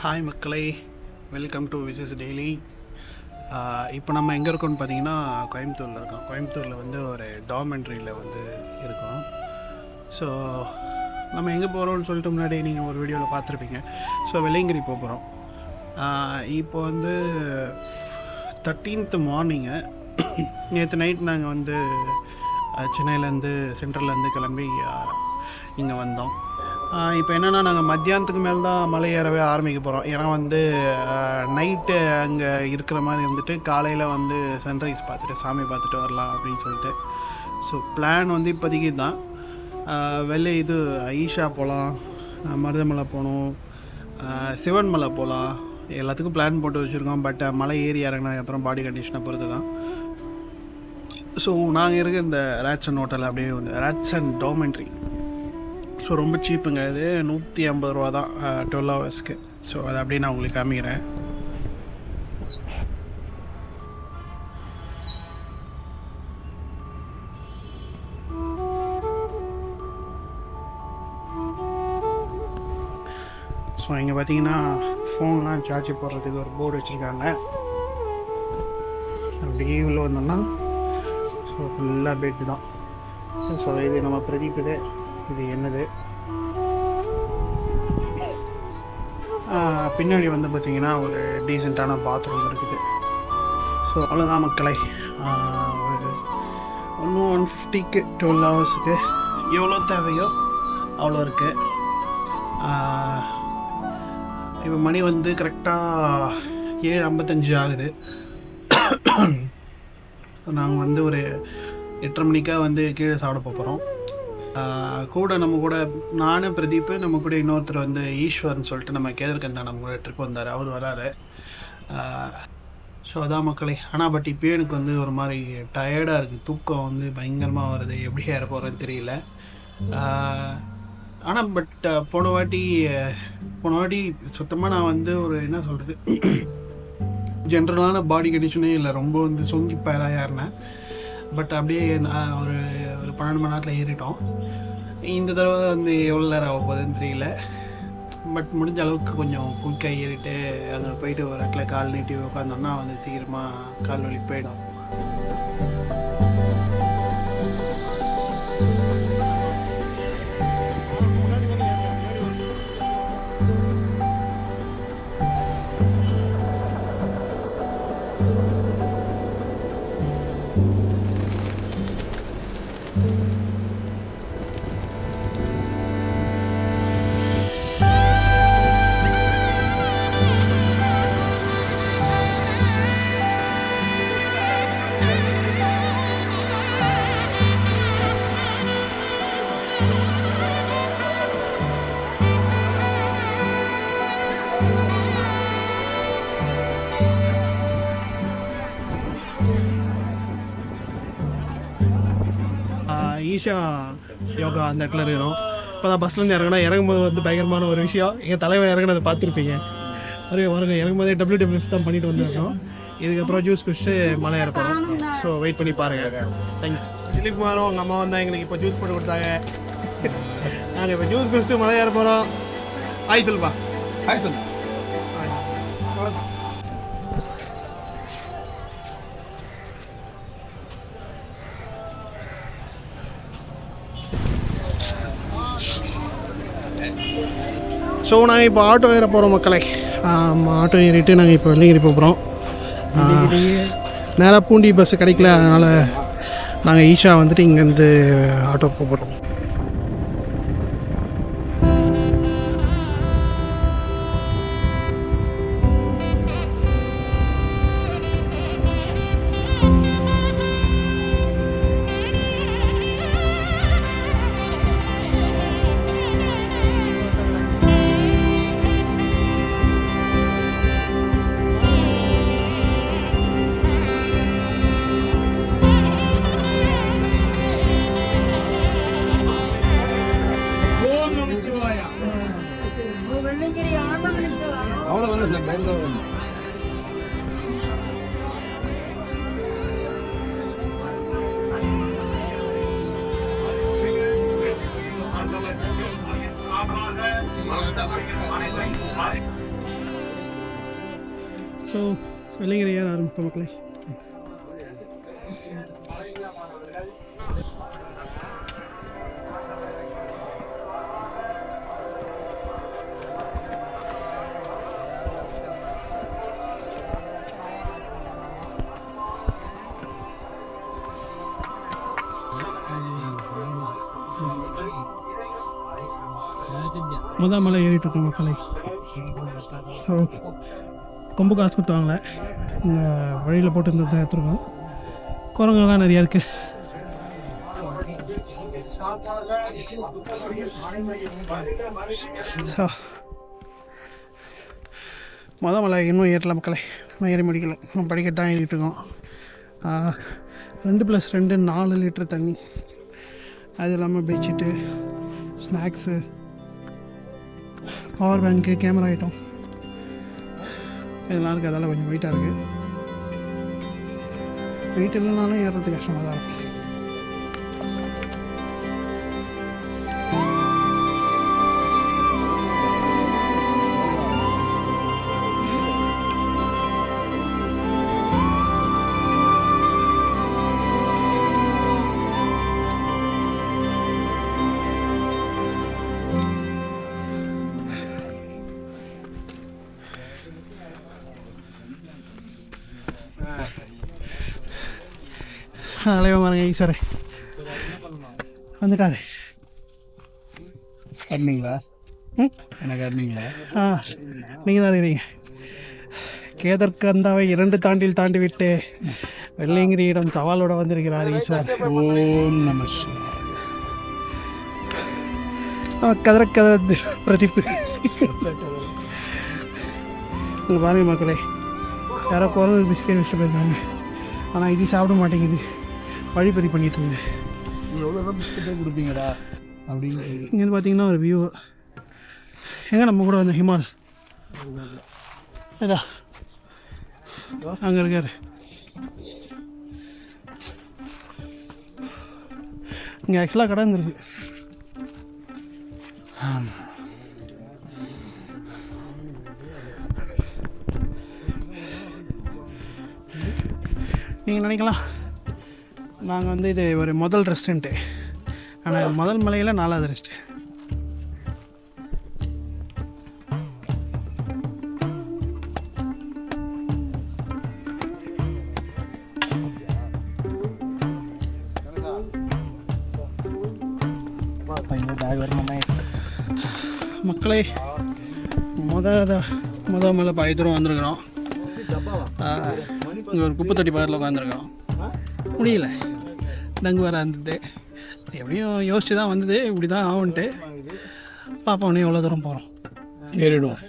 Hi மக்களை, welcome to விசிஸ் daily. இப்போ நம்ம எங்கே இருக்கோம்னு பார்த்தீங்கன்னா கோயம்புத்தூரில் இருக்கோம். கோயம்புத்தூரில் வந்து ஒரு டாமெண்ட்ரியில் வந்து இருக்கோம். ஸோ நம்ம எங்கே போகிறோம்னு சொல்லிட்டு முன்னாடி நீங்கள் ஒரு வீடியோவில் பார்த்துருப்பீங்க. ஸோ வெள்ளையங்கிரி போக போகிறோம். இப்போ வந்து 13th மார்னிங்கு. நேற்று நைட் நாங்கள் வந்து சென்னையிலேருந்து சென்ட்ரல்லேருந்து கிளம்பி இங்கே வந்தோம். இப்போ என்னென்னா நாங்கள் மத்தியானத்துக்கு மேலே தான் மலை ஏறவே ஆரம்பிக்க போகிறோம். ஏன்னா வந்து நைட்டு அங்கே இருக்கிற மாதிரி இருந்துட்டு காலையில் வந்து சன்ரைஸ் பார்த்துட்டு சாமி பார்த்துட்டு வரலாம் அப்படின்னு சொல்லிட்டு. ஸோ பிளான் வந்து இப்போதைக்கு தான். இது ஈஷா போகலாம், மருதமலை போகணும், சிவன் மலை போகலாம், எல்லாத்துக்கும் பிளான் போட்டு வச்சுருக்கோம். பட் மலை ஏறி இறங்கினா அப்புறம் பாடி கண்டிஷனை பொறுத்து தான். ஸோ நாங்கள் இருக்க இந்த ராட்சன் ஹோட்டல் அப்படியே வந்து ராட்சன் டாமெண்ட்ரி. ஸோ ரொம்ப சீப்புங்க, இது 150 ரூபா தான் 12 ஹவர்ஸ்க்கு. ஸோ அதை அப்படியே நான் உங்களுக்கு காமிக்கிறேன். ஸோ இங்கே பார்த்தீங்கன்னா ஃபோன்லாம் சார்ஜ் போடுறதுக்கு ஒரு போர்டு வச்சுருக்காங்க. அப்படியே உள்ள வந்தோம்னா ஸோ ஃபுல்லாக பெட்டு தான். ஸோ இது நம்ம பிரதீப், இது என்னது பின்னாடி வந்து பார்த்திங்கன்னா ஒரு டீசெண்டான பாத்ரூம் இருக்குது. ஸோ அவ்வளோதான் மக்களை. ஒரு 150க்கு 12 ஹவர்ஸுக்கு எவ்வளோ தேவையோ அவ்வளோ இருக்குது. இப்போ மணி வந்து கரெக்டாக 7:55 ஆகுது. நாங்கள் வந்து ஒரு 8:30 மணிக்காக வந்து கீழே சாப்பிட போகிறோம். கூட நம்ம கூட நானும் பிரதீப், நம்ம கூட இன்னொருத்தர் வந்து ஈஸ்வர்னு சொல்லிட்டு நம்ம கேதர்கந்தா நம்ம கூட ட்ரிப் வந்தார், அவர் வராரு. ஸோ அதான் மக்களை. ஆனால் பட் இப்போயே எனக்கு வந்து ஒரு மாதிரி டயர்டாக இருக்குது, தூக்கம் வந்து பயங்கரமாக வருது. எப்படி ஏற போகிறேன்னு தெரியல. ஆனால் பட் போன வாட்டி சுத்தமாக நான் வந்து ஒரு என்ன சொல்கிறது ஜென்ரலான பாடி கண்டிஷனே இல்லை, ரொம்ப வந்து சொங்கி பயலாக ஏறினேன். பட் அப்படியே ஒரு 12 மணி நேரத்தில் ஏறிட்டோம். இந்த தடவை வந்து எவ்வளோ நேரம் ஆக போகுதுன்னு தெரியல. பட் முடிஞ்ச அளவுக்கு கொஞ்சம் குயிக்காக ஏறிட்டு அங்கே போயிட்டு ஒரு இடத்துல கால் நீட்டி உட்காந்தோம்னா வந்து சீக்கிரமாக கால் வலி போயிடும். ஈஷா யோகா அந்த இடத்துல இருக்கிறோம். இப்போ தான் பஸ்லேருந்து இறங்கும்போது வந்து பயங்கரமான ஒரு விஷயம். எங்கள் தலைவன் இறங்கினதை பார்த்துருப்பீங்க. வருங்க இறங்கும்போதே WWF தான் பண்ணிட்டு வந்துருக்கோம். இதுக்கப்புறம் ஜூஸ் குடிச்சிட்டு மலை ஏற போகிறோம். ஸோ வெயிட் பண்ணி பாருங்கள். தேங்க்யூ. திலீப்குமாரும் அவங்க அம்மா வந்தால் எங்களுக்கு இப்போ ஜூஸ் போட்டு கொடுத்தாங்க. நாங்கள் இப்போ ஜூஸ் குடிச்சிட்டு மலை ஏற போகிறோம். ஹாய் சொல்லுப்பா. ஹாய் சொல்லு. ஸோ நாங்கள் இப்போ ஆட்டோ ஏற போகிறோம் மக்களை. ஆட்டோ ஏறிட்டு நாங்கள் இப்போ வெள்ளையங்கிரி போகிறோம். நேராக பூண்டி பஸ்ஸு கிடைக்கல, அதனால் நாங்கள் ஈஷா வந்துட்டு இங்கேருந்து ஆட்டோ போகிறோம். அவ்வளோ சார் பயங்கர ஸோ வெள்ளிங்கிரி ஏற ஆரம்பிப்போம் மக்களே. முதல் மலை ஏறிட்டு இருக்கோம் மக்களை. ஸோ கொம்பு காசு கொடுத்தாங்களே, இந்த வழியில் போட்டு இருந்தது தான் எடுத்துருக்கோம். குரங்கெல்லாம் நிறையா இருக்குது. ஸோ முதல் மலை இன்னும் ஏறல மக்களை, இன்னும் ஏறி முடிக்கல. இன்னும் படிக்கட்டு தான் ஏறிட்டு இருக்கோம். 2+2 4 லிட்டர் தண்ணி, அது இல்லாமல் பெட்ஷீட்டு, ஸ்நாக்ஸு, பவர் பேங்க்கு, கேமரா ஐட்டம் இதெல்லாம் இருக்குது. அதெல்லாம் கொஞ்சம் வெயிட்டாக இருக்குது. வெயிட் இல்லைனாலும் ஏறுறது கஷ்டமாக தான் இருக்கும். அலைவ பாருங்க ஈஸ்வரே வந்துட்டாரு. காட்டினீங்களா? என்ன காட்டினீங்களா? நீங்கள் தான் இருக்கிறீங்க. கேதர்கந்தாவை 2 தாண்டில் தாண்டி விட்டு வெள்ளிங்கிரியிடம் சவாலோடு வந்திருக்கிறார் ஈஸ்வர். ஓம் நம கதறக்கத பிரதிப்பு. பாருங்க மக்களே, யாரோ குறைந்த பிஸ்கெட் வச்சுட்டு போயிருக்காங்க. ஆனால் இது சாப்பிட மாட்டேங்குது, வழிப்பறி பண்ணிட்டு இருக்கு. எவ்வளோ பிஸ்கெட்டே கொடுப்பீங்கடா அப்படின்னு. இங்கேருந்து பார்த்தீங்கன்னா ஒரு வியூ. எங்கே நம்ம கூட வந்து ஹிமால் இதா அங்கே இருக்காரு. இங்கே ஆக்சுவலாக கடை இருந்திருக்கு. நீங்கள் நினைக்கலாம் நாங்கள் வந்து இது ஒரு முதல் ரெஸ்டாரண்ட்டு, ஆனால் முதல் மலையில் 4வது ரெஸ்ட்டு. மக்களே, முதல் மலை பாதி தூரம் வந்திருக்கிறோம். இங்கே ஒரு குப்பை தொட்டி பாரில் உட்காந்துருக்கோம். முடியல, டங்கு வர இருந்தது. எப்படியும் யோசிச்சு தான் வந்தது, இப்படி தான் ஆகுன்ட்டு. பாப்பா உடனே எவ்வளோ தூரம் போகிறோம். ஏறிடுவோம்.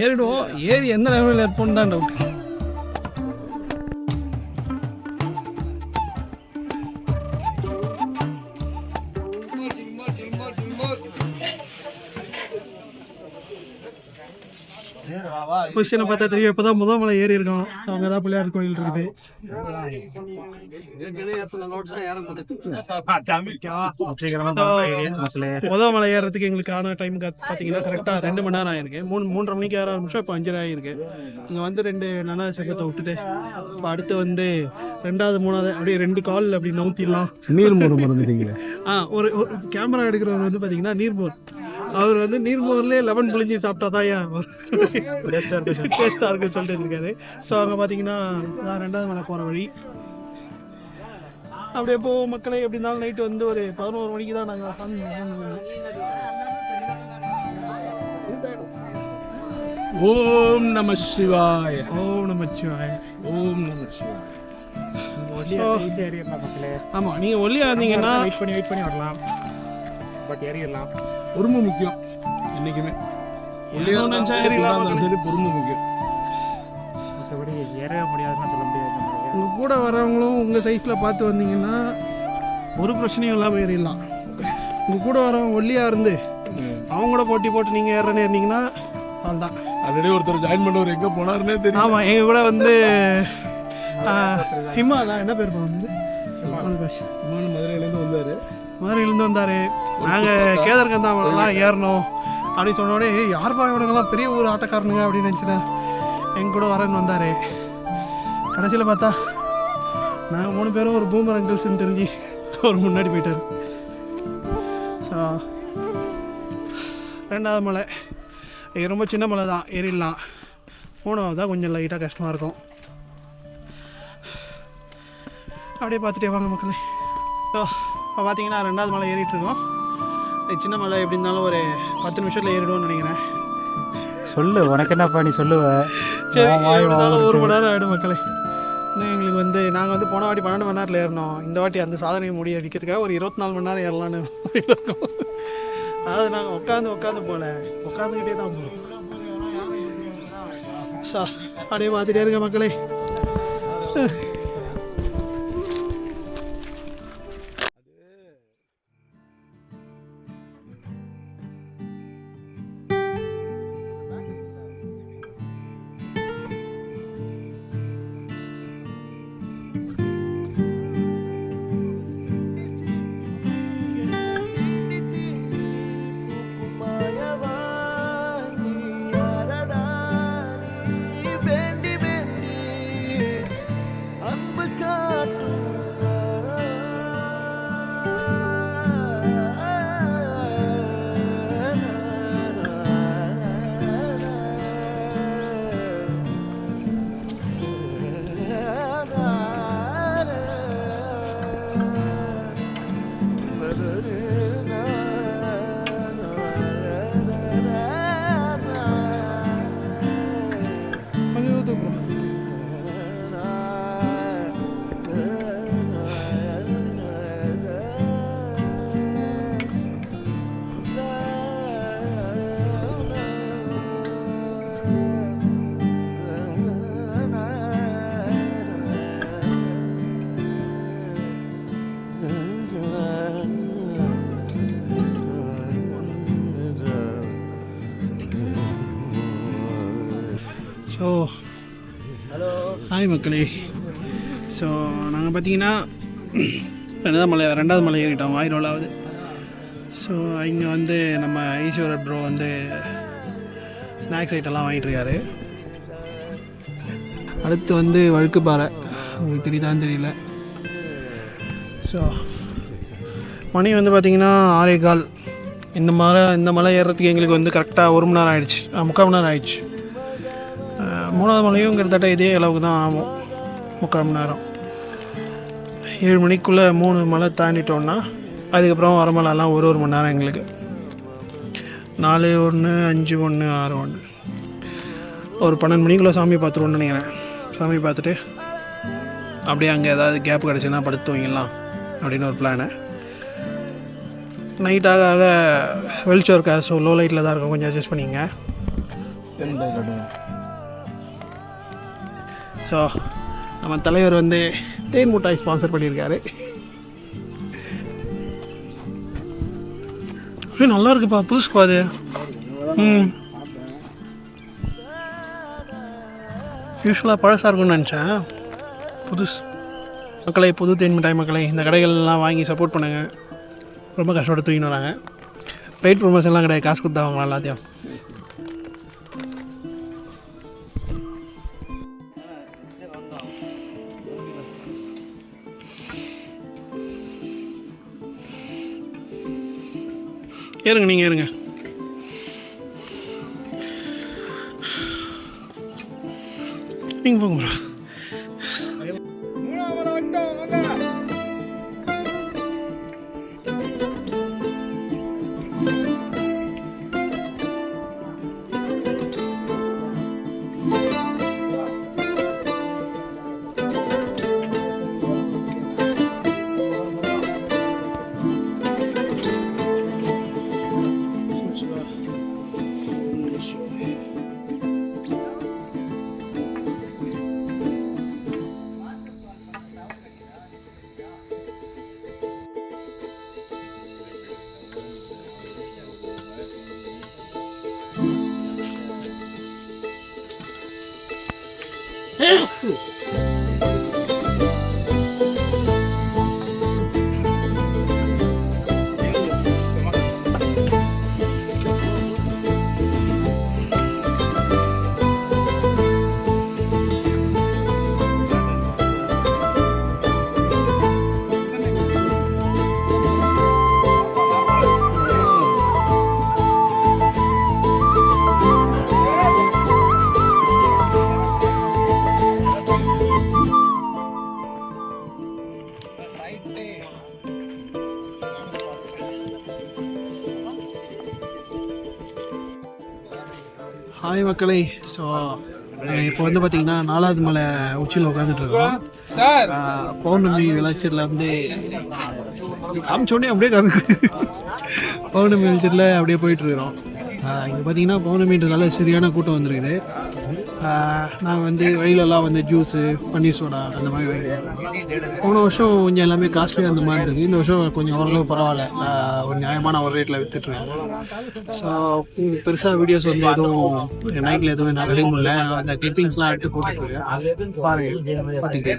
ஏறிடுவோம். ஏறி எந்த லெவலில் இருப்போம்னு தான் டவுட். பொசிஷனை பார்த்தா தெரியும். இப்போ தான் முதல் மலை ஏறி இருக்கோம். அவங்க தான் பிள்ளையார் கோயில் இருக்குது. முதல் மலை ஏறதுக்கு எங்களுக்கு ஆன டைம் பார்த்தீங்கன்னா கரெக்டாக 2 மணி நேரம் ஆயிருக்கு. 3:30 மணிக்கு ஏற ஆரம்பிச்சோம். இப்போ 5:30 ஆகிருக்கு. இங்கே வந்து 2 நனா செப்பத்தை விட்டுட்டு இப்போ அடுத்து வந்து 2வது 3வது அப்படியே 2 கால் அப்படி நவுத்திடலாம். நீர்மோர் மறந்துட்டீங்களே. ஒரு கேமரா எடுக்கிறவர் வந்து பார்த்தீங்கன்னா நீர்மோர், அவர் வந்து நீர்மோர்லேயே லெமன் புளிஞ்சி சாப்பிட்டா தான் டேஸ்ட்டாக இருக்குன்னு சொல்லிட்டு இருக்காரு. ஸோ அங்கே பார்த்தீங்கன்னா 2வது மலை போகிற வழி அப்படியே போவோம் மக்களே. எப்படி இருந்தாலும் நைட்டு வந்து ஒரு 11 மணிக்கு தான் நாங்கள் ஓம் நம சிவாய, ஓம் நம சிவாய, ஓம் நம சிவாய. ஆமாம், நீங்கள் ஒல்லியாக இருந்தீங்கன்னா வெயிட் பண்ணி வரலாம். பட் ஏறிடலாம். பொறுமை முக்கியம் என்றைக்குமே. சரி, பொறுமை முக்கியம். மற்றபடி ஏற முடியாதுன்னு சொல்ல முடியாது. உங்கள் கூட வரவங்களும் உங்கள் சைஸில் பார்த்து வந்தீங்கன்னா ஒரு பிரச்சனையும் இல்லாமல் ஏறிடலாம். உங்கள் கூட வரவங்க ஒல்லியாக இருந்து அவங்க கூட போட்டி போட்டு நீங்கள் ஏறன்னு ஏறினீங்கன்னா அதுதான். ஆல்ரெடி ஒருத்தர் ஜாயின் பண்ணவர் எங்கே போனாருன்னே தெரியும். ஆமாம், எங்கள் கூட வந்து ஹிமா தான், என்ன பேர் வந்து மதுரையிலேருந்து வந்தார். நாங்கள் கேதர்கந்தாவெல்லாம் ஏறணும் அப்படின்னு சொன்னோடனே யார் இவனுங்கெல்லாம் பெரிய ஊர் ஆட்டக்காரனுங்க அப்படின்னு நினச்சினேன். என் கூட வரேன்னு வந்தார். கடைசியில் பார்த்தா நாங்கள் 3 பேரும் ஒரு பூமர் அங்கிள்ஸ்ன்னு தெரிஞ்சு அவர் முன்னாடி போயிட்டார். ஸோ 2வது மலை இது ரொம்ப சின்ன மலை தான், ஏறிடலாம். 3வது தான் கொஞ்சம் லைட்டாக கஷ்டமாக இருக்கும். அப்படியே பார்த்துட்டே வாங்க மக்களே. ஸோ இப்போ பார்த்தீங்கன்னா 2வது மலை ஏறிட்டுருக்கோம். சின்ன மலை எப்படி இருந்தாலும் ஒரு 10 நிமிஷத்தில் ஏறிடுவோம்னு நினைக்கிறேன். சொல்லு, உனக்கு என்னப்பா நீ சொல்லுவ. சரி, எப்படி இருந்தாலும் 1 மணி நேரம் ஆகிடும் மக்களே. இன்னும் எங்களுக்கு வந்து நாங்கள் வந்து போன வாட்டி 12 மணி நேரத்தில் ஏறினோம். இந்த வாட்டி அந்த சாதனையை அடிக்கிறதுக்காக ஒரு 24 மணி நேரம் ஏறலான்னு இருக்கோம். அதாவது நாங்கள் உட்காந்து போகல, உட்காந்துக்கிட்டே தான் போகணும். ஸோ அப்படியே பார்த்துட்டே இருக்க மக்களே. ஸோ ஹாய் மக்களே. ஸோ நாங்கள் பார்த்தீங்கன்னா 2வது மலை ஏறிட்டோம், 1000வது. ஸோ இங்கே வந்து நம்ம ஈஸ்வரர் ப்ரோ வந்து ஸ்நாக்ஸ் ஐட்டம்லாம் வாங்கிட்டுருக்காரு. அடுத்து வந்து வழுக்குப்பாறை, உங்களுக்கு தெரியுதான்னு தெரியல. ஸோ மணி வந்து பார்த்திங்கன்னா 6:15. இந்த மலை ஏறுறதுக்கு எங்களுக்கு வந்து கரெக்டாக 1 மணி நேரம் ஆகிடுச்சு, 3/4 மணி நேரம் ஆகிடுச்சு. 3வது மலையும் கிட்டத்தட்ட இதே அளவுக்கு தான் ஆகும், 3/4 மணி நேரம். 7 மணிக்குள்ளே 3 மலை தாண்டிட்டோன்னா அதுக்கப்புறம் வர மலைலாம் 1 மணி நேரம் எங்களுக்கு. 4, 1, 5, 1, 6, 1 ஒரு 12 மணிக்குள்ளே சாமி பார்த்துருவோன்னு நினைக்கிறேன். சாமி பார்த்துட்டு அப்படியே அங்கே ஏதாவது கேப் கிடச்சுன்னா படுத்து தூங்கிடலாம் அப்படின்னு ஒரு பிளானு. நைட்டாக ஆக வெளிச்சம் இருக்கா, ஸோ லோ லைட்டில் தான் இருக்கும், கொஞ்சம் அட்ஜஸ்ட் பண்ணிங்க. ஸோ நம்ம தலைவர் வந்து தேன் முட்டாய் ஸ்பான்சர் பண்ணியிருக்காரு. நல்லா இருக்குப்பா, புதுசுப்பா அது. யூஸ்வலாக பழசாக இருக்கும்னு நினச்சேன், புதுசு. மக்களை, புது தேன் மிட்டாய் மக்களை, இந்த கடைகள்லாம் வாங்கி சப்போர்ட் பண்ணுங்கள். ரொம்ப கஷ்டப்பட்டு தூக்கின்னு வராங்க. பெய்ட் ப்ரொமோஷன்லாம் கிடையாது, காசு கொடுத்தா வாங்கலாம் எல்லாத்தையும். ஏறுங்க, நீங்கள் ஏறுங்க. நீங்கள் போங்க. ஹாய் மக்களே. ஸோ இப்போ வந்து பார்த்தீங்கன்னா 4வது மலை உச்சியில் உட்காந்துட்டு இருக்கோம். பௌர்ணமி விளைச்சலில் வந்து காமிச்சோடனே அப்படியே பௌர்ணமி விளைச்சலில் அப்படியே போயிட்டுருக்குறோம். இங்கே பார்த்தீங்கன்னா பௌர்ணமின்றதால சரியான கூட்டம் வந்துருக்குது. நாங்கள் வந்து வழியிலலாம் வந்து ஜூஸு பன்னீர் சோடா அந்த மாதிரி போன வருஷம் கொஞ்சம் எல்லாமே காஸ்ட்லியாக அந்த மாதிரி இருக்குது. இந்த வருஷம் கொஞ்சம் ஓரளவு பரவாயில்ல, ஒரு நியாயமான ஒரு ரேட்டில் விற்றுட்ருக்காங்க. ஸோ பெருசாக வீடியோஸ் வந்து எதுவும் நைட்டில் எதுவும் நான் எடுக்க முடியல. அந்த கிளிப்பிங்ஸ்லாம் எடுத்து போட்டுருக்கேன் பாருங்கள், பார்த்துக்கிட்டே.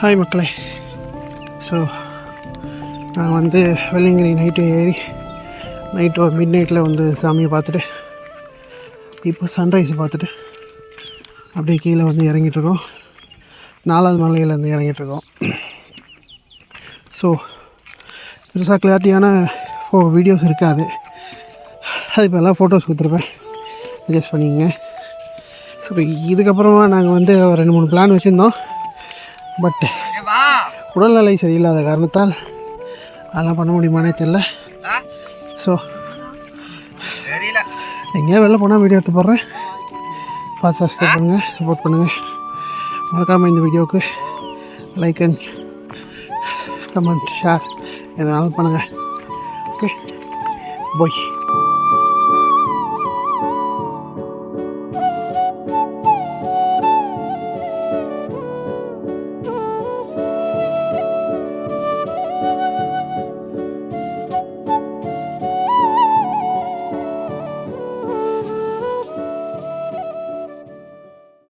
ஹாய் மக்களே. ஸோ நான் வந்து வெள்ளியங்கிரி நைட்டு ஏறி நைட்டு ஒரு மிட் நைட்டில் வந்து சாமியை பார்த்துட்டு இப்போ சன்ரைஸ் பார்த்துட்டு அப்படியே கீழே வந்து இறங்கிட்டுருக்கோம். 4வது மலையிலேருந்து இறங்கிட்டுருக்கோம். ஸோ பெருசாக கிளாரிட்டியான வீடியோஸ் இருக்காது, அது இப்போ எல்லாம் ஃபோட்டோஸ் கொடுத்துருப்பேன், அட்ஜஸ்ட் பண்ணிங்க. ஸோ இதுக்கப்புறமா நாங்கள் வந்து 2-3 பிளான் வச்சுருந்தோம். பட் உடல்நிலை சரியில்லாத காரணத்தால் அதெல்லாம் பண்ண முடியுமானே தெரியல. ஸோ எங்கேயா வெளில போனால் வீடியோ எடுத்து போடுறேன். பார்த்து சப்ஸ்கிரைப் பண்ணுங்கள், சப்போர்ட் பண்ணுங்கள். மறக்காமல் இந்த வீடியோவுக்கு லைக் அண்ட் கமெண்ட் ஷேர் எதனாலும் பண்ணுங்கள். ஓகே, பாய்.